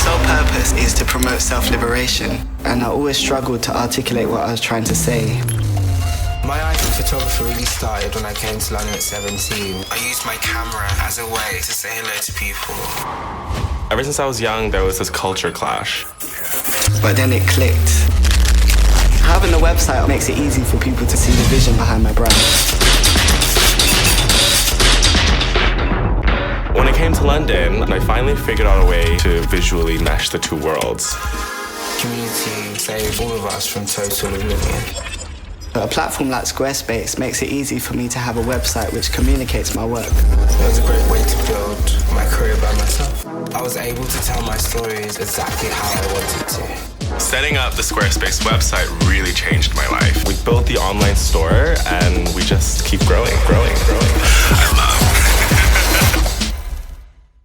sole purpose is to promote self-liberation, and I always struggled to articulate what I was trying to say. My eye for photography really started when I came to London at 17. I used my camera as a way to say hello to people. Ever since I was young, there was this culture clash. But then it clicked. Having a website makes it easy for people to see the vision behind my brand. When I came to London, I finally figured out a way to visually mesh the two worlds. Community saved all of us from total oblivion. A platform like Squarespace makes it easy for me to have a website which communicates my work. It was a great way to build my career by myself. I was able to tell my stories exactly how I wanted to. Setting up the Squarespace website really changed my life. We built the online store and we just keep growing. I love